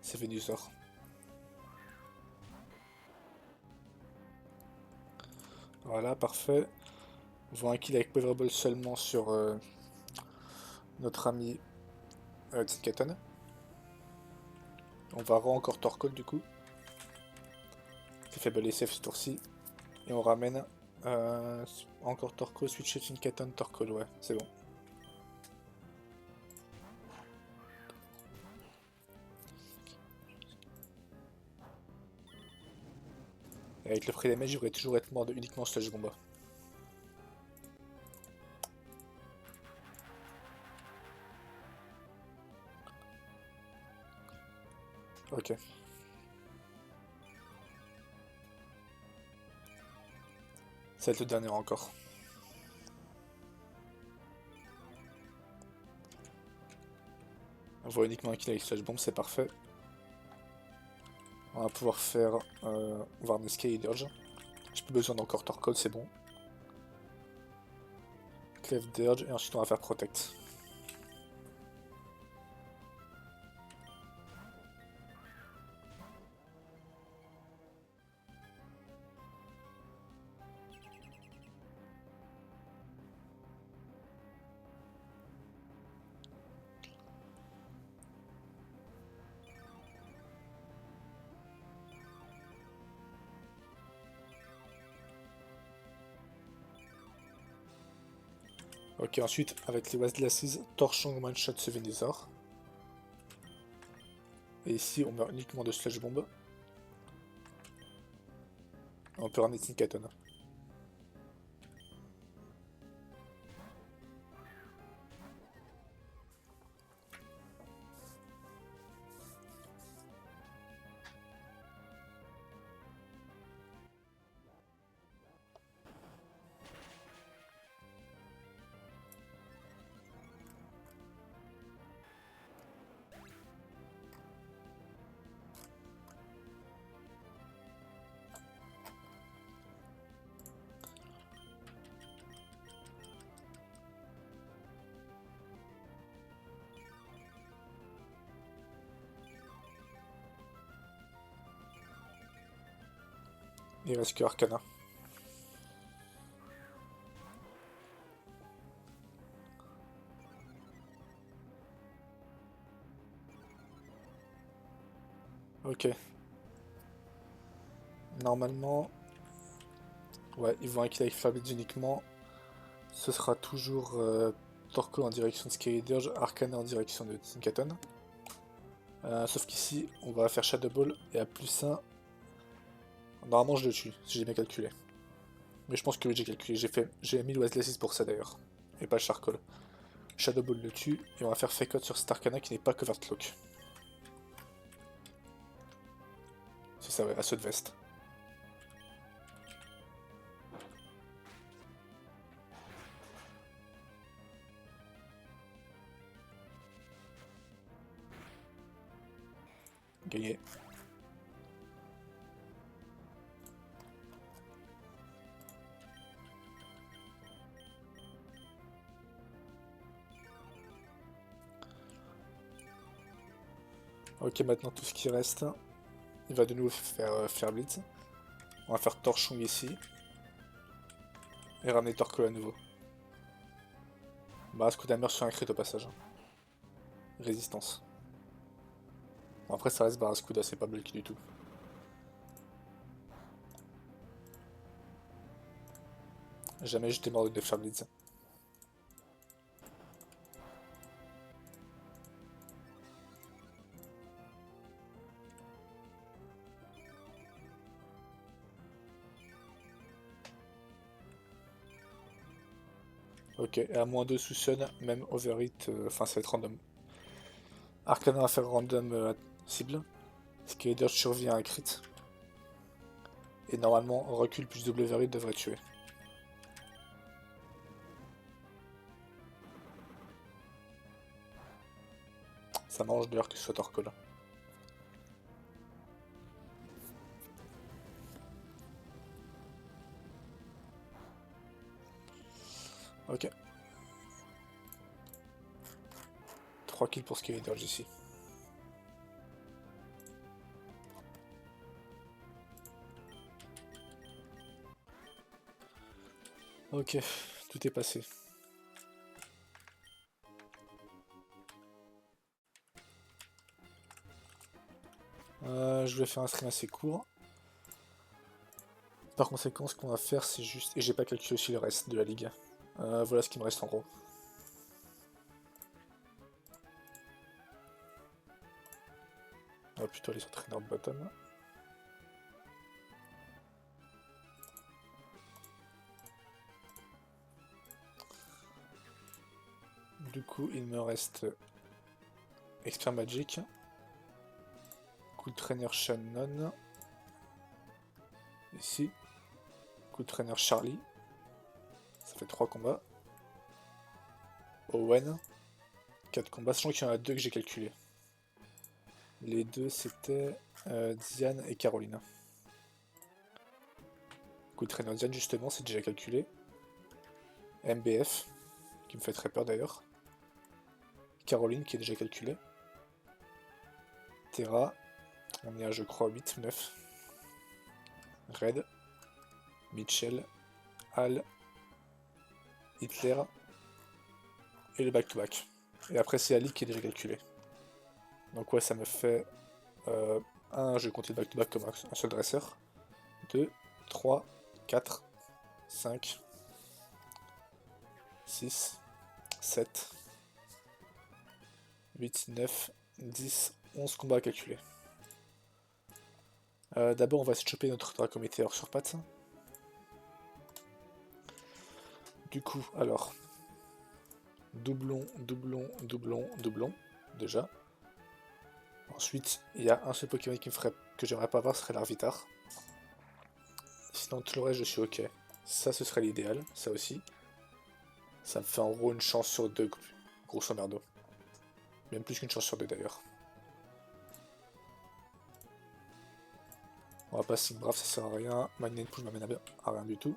C'est Venusaur. Voilà, parfait. On voit un kill avec Powerball seulement sur notre ami Sinkaton. On va encore Torkoal du coup. C'est faible et safe ce tour-ci. Et on ramène encore Torkoal, switch Sinkaton, Torkoal, ouais, c'est bon. Et avec le prix des mages, j'aurais toujours être mort de uniquement Sludge Bomb. Ok. Ça va être le dernier encore. On voit uniquement un kill avec Sludge Bomb, c'est parfait. On va pouvoir faire Varnesque et Dirge. J'ai plus besoin d'encore Torkoal, c'est bon. Clef Dirge, et ensuite on va faire Protect. Ok, ensuite, avec les West Glasses, Torchon one-shot ce Venusaur. Et ici, on meurt uniquement de Sludge Bomb. On peut ramener Sinkaton. Il reste que Arcana. Ok. Normalement... Ouais, ils vont inquiéter avec Flablade uniquement. Ce sera toujours Torko en direction de Scary Dirge, Arcana en direction de Tinkaton. Sauf qu'ici, on va faire Shadow Ball et à plus 1. Normalement, je le tue, si j'ai bien calculé. Mais je pense que oui, j'ai calculé. J'ai mis le Westless pour ça d'ailleurs. Et pas le Charcoal. Shadow Ball le tue et on va faire Fake Out sur cet Arcana qui n'est pas Covert Cloak. C'est ça, ouais, à ceux de veste. Gagné. Ok, maintenant tout ce qui reste, il va de nouveau faire Blitz. On va faire Torchon ici. Et ramener Torko à nouveau. Bah, Scoudamer sur un crit au passage. Résistance. Bon, après, ça reste Barraskouda, c'est pas bulky du tout. Jamais j'étais mort de faire Blitz. Ok, et à moins 2 sous Sun, même Overhit, enfin ça va être random. Arcana va faire random cible. Skader survit à un crit. Et normalement, recul plus double Overhit devrait tuer. Ça m'arrange d'ailleurs que ce soit Torko là. Ok. 3 kills pour Skader ici. Ok, tout est passé. Je vais faire un stream assez court. Par conséquent, ce qu'on va faire, c'est juste... Et j'ai pas calculé aussi le reste de la ligue. Voilà ce qui me reste en gros. On va plutôt aller sur Trainer Bottom. Du coup, il me reste Expert Magic, Coup de Trainer Shannon, ici, Coup de Trainer Charlie, ça fait 3 combats, Owen, 4 combats, sachant qu'il y en a 2 que j'ai calculés. Les deux c'était Diane et Caroline. Coup de Trainer Diane justement, c'est déjà calculé. MBF, qui me fait très peur d'ailleurs. Caroline qui est déjà calculée. Terra, on est à je crois 8 ou 9. Red, Mitchell, Al, Hitler et le back-to-back. Et après c'est Ali qui est déjà calculé. Donc ouais, ça me fait 1, je vais compter le back-to-back comme un seul dresseur. 2, 3, 4, 5, 6, 7, 8, 9, 10, 11 combats à calculer. D'abord on va se choper notre Dracométéor sur pattes. Du coup, alors, doublon, doublon, doublon, doublon, déjà. Ensuite, il y a un seul Pokémon que j'aimerais pas avoir, ce serait l'Arvitar. Sinon, tout le reste, je suis ok. Ça, ce serait l'idéal, ça aussi. Ça me fait en gros une chance sur 2, grosso merdo. Même plus qu'une chance sur 2 d'ailleurs. On va pas Sig Brave, ça sert à rien. Magnet Push m'amène à rien du tout.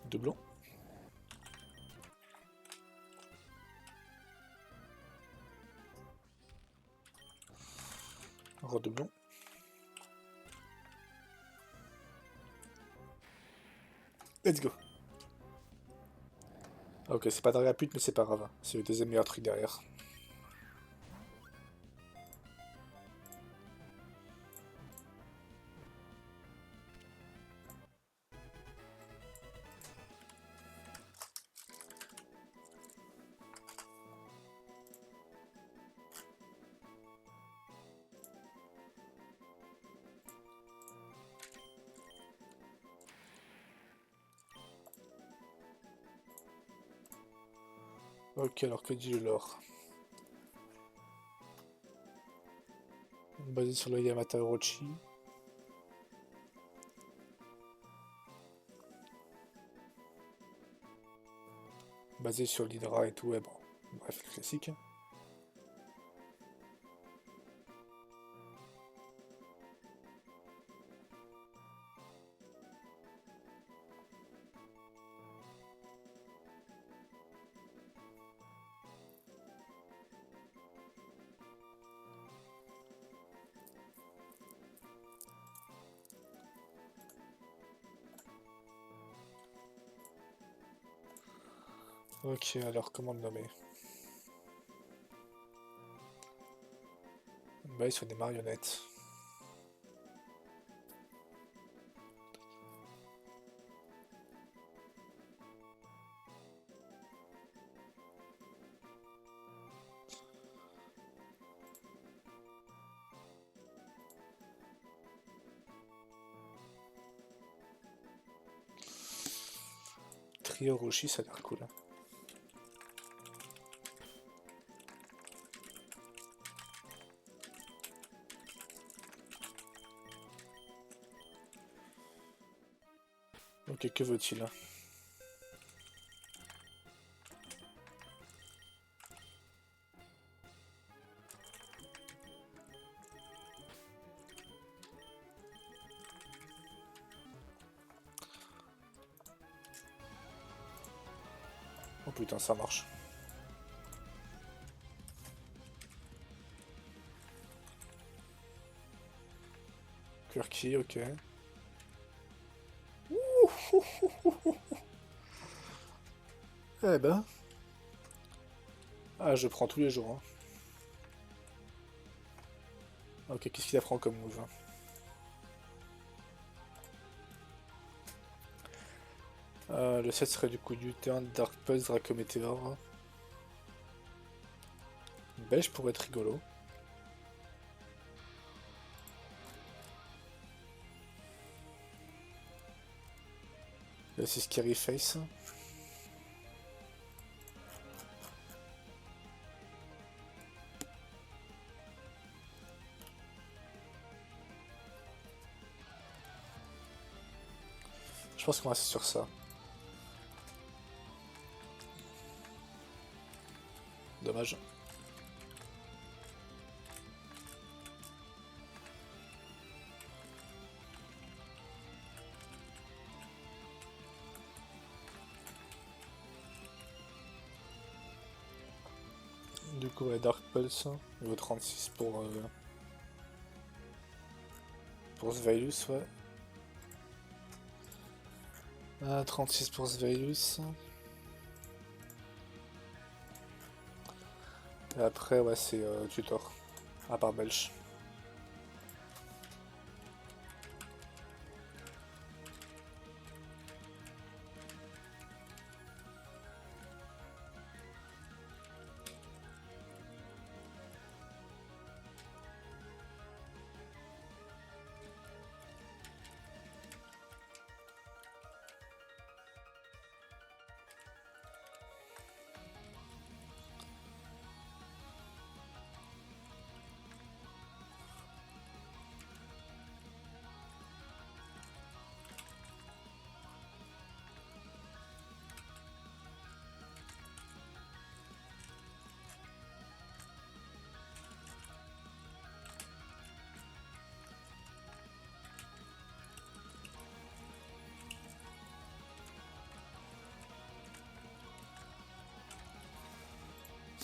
Doublon. Redoublon. Let's go. Ok, c'est pas dans la pute, mais c'est pas grave. C'est le deuxième meilleur truc derrière. Ok, alors que dit le lore? Basé sur le Yamata Orochi. Basé sur l'Hydra et tout, ouais, bon. Bref, le classique. Ok, alors comment le nommer? Basé sur des marionnettes. Trio Roshi, ça a l'air cool. Ok, que vaut-il? Oh putain, ça marche. Quirky, ok. Eh ben. Ah, je prends tous les jours. Hein. Ok, qu'est-ce qu'il apprend comme move? Le set serait du coup du turn Dark Pulse Dracometeor. Beige pourrait être rigolo. Là c'est Scary Face. Je pense qu'on va rester sur ça. Dommage. Du coup, ouais, Dark Pulse, niveau 36 pour Svailus, ouais. 36 pour Svailus. Et après, ouais, c'est Tutor, à part Belch.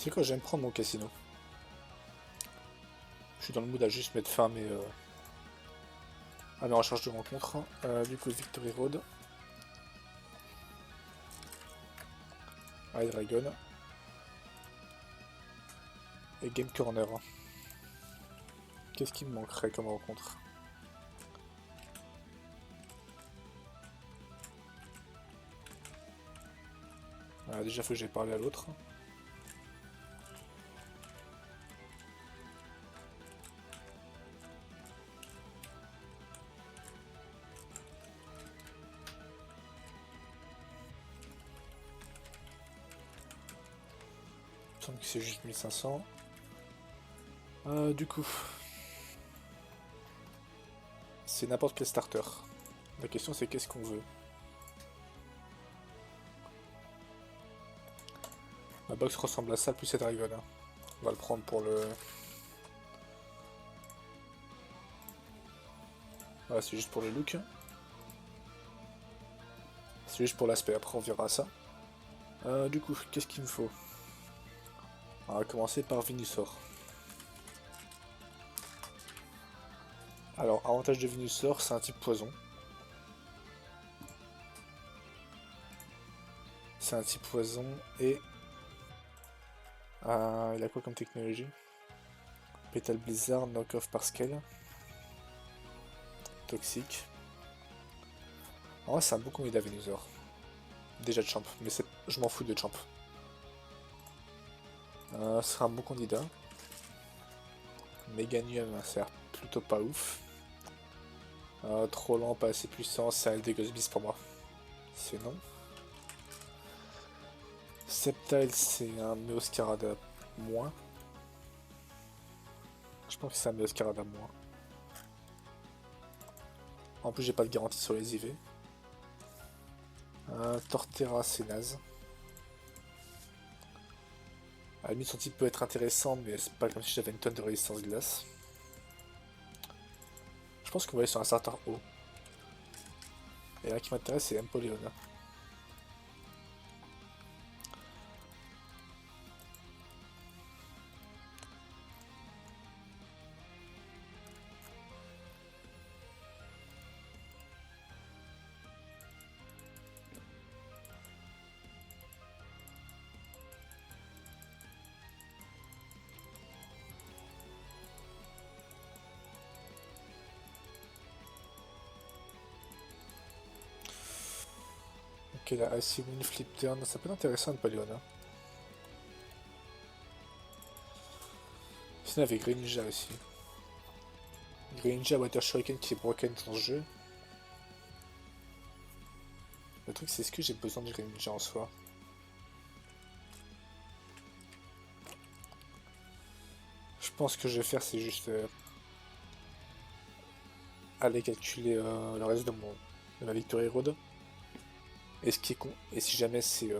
C'est quoi, j'aime prendre mon casino. Je suis dans le mood à juste mettre fin à mes recherches de rencontres. Du coup, Victory Road. High Dragon. Et Game Corner. Qu'est-ce qui me manquerait comme rencontre? Déjà, faut que j'aille parler à l'autre. Il me semble que c'est juste 1500. Du coup, c'est n'importe quel starter. La question c'est qu'est-ce qu'on veut. La box ressemble à ça plus c'est Dragon. On va le prendre pour le... Voilà, c'est juste pour le look. C'est juste pour l'aspect, après on verra ça. Du coup, qu'est-ce qu'il me faut? On va commencer par Venusaur. Alors, avantage de Venusaur, c'est un type poison. C'est un type poison et... il a quoi comme technologie? Petal Blizzard, knock-off par scale. Toxique. En vrai, c'est un bon candidat Venusaur. Déjà de champ, mais je m'en fous de champ. Ce sera un bon candidat. Meganium, ça a l'air plutôt pas ouf. Trop lent, pas assez puissant, c'est un des Beast pour moi. C'est non. Sceptile, c'est un Meowscarada moins. Je pense que c'est un Meowscarada moins. En plus, j'ai pas de garantie sur les IV. Torterra, c'est naze. À la limite, son type peut être intéressant, mais c'est pas comme si j'avais une tonne de résistance glace. Je pense qu'on va aller sur un starter haut. Et là qui m'intéresse, c'est Empoleon. Ok, la Icy Wind Flip Turn, ça peut être intéressant Empoleon. Sinon, avec Greninja aussi. Greninja Water Shuriken qui est broken dans ce jeu. Le truc, c'est est-ce que j'ai besoin de Greninja en soi? Je pense que je vais faire, c'est juste aller calculer le reste de ma Victory Road. Et ce qui est con, et si jamais c'est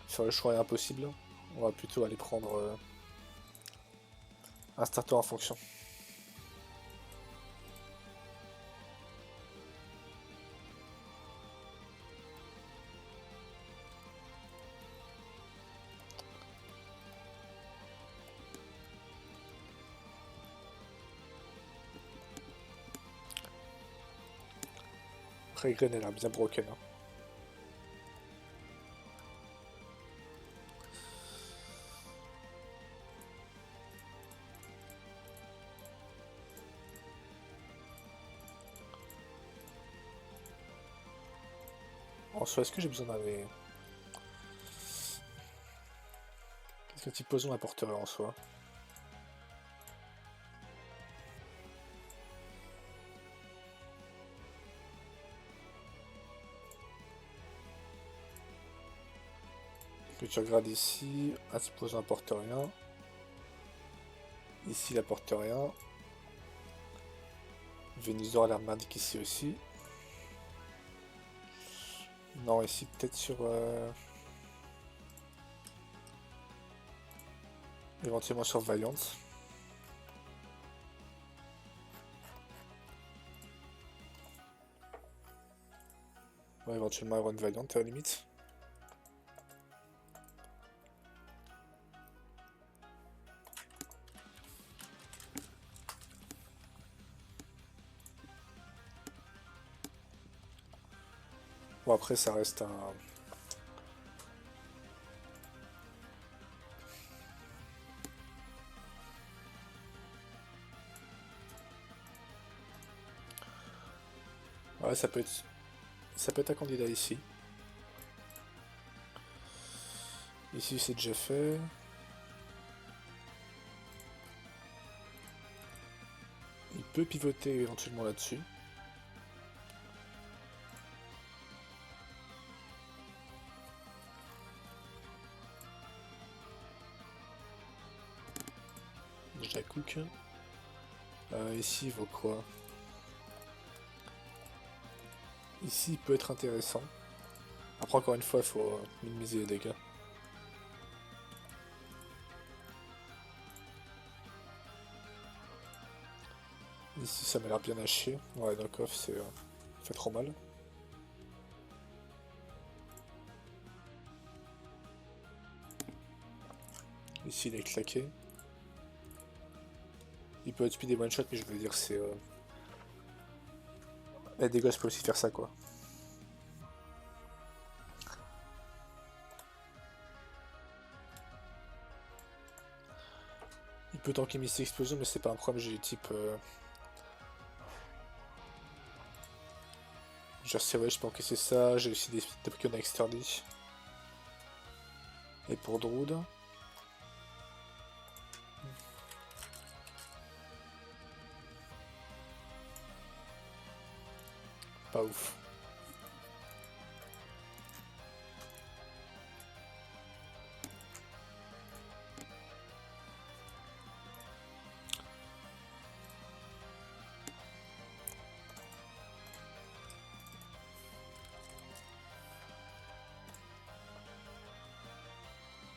faire le choix est impossible, on va plutôt aller prendre un starter en fonction. Après, Grain, elle a bien broken. Hein. En soi, est-ce que j'ai besoin d'aller... Qu'est-ce que type poison apporterait en soi? Que tu regardes ici, un type poison apporte rien. Ici, il apporte rien. Venusaur a l'air m'indique ici aussi. Non, ici peut-être sur... éventuellement sur Valiant. Ouais, éventuellement Iron Valiant à la limite. Bon après ça reste un... Ouais, ça peut être un candidat ici. Ici c'est déjà fait. Il peut pivoter éventuellement là-dessus. Déjà cook. Ici il vaut quoi? Ici il peut être intéressant. Après encore une fois il faut minimiser les dégâts. Ici ça m'a l'air bien haché. Ouais, knock-off c'est fait trop mal. Ici il est claqué. Il peut être speed et one shot, mais je veux dire c'est... Les dégâts peut aussi faire ça quoi. Il peut tanker Misty Explosion, mais c'est pas un problème, j'ai type... Genre c'est vrai, je peux encaisser ça, j'ai aussi des Pokémon avec Sturdy. Et pour Druid... Pas ouf.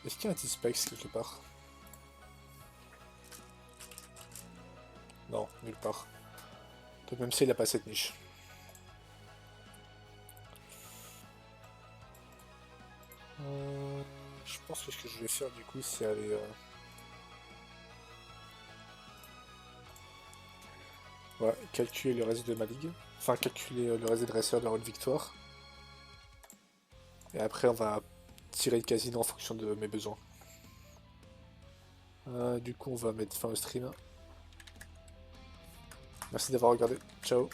Est-ce qu'il y a un T-Specs quelque part? Non, nulle part. Donc même s'il a pas cette niche. Je pense que ce que je vais faire du coup c'est aller... Ouais, calculer le reste de ma ligue. Enfin calculer le reste des dresseurs de une victoire. Et après on va tirer le casino en fonction de mes besoins. Du coup on va mettre fin au stream. Merci d'avoir regardé. Ciao.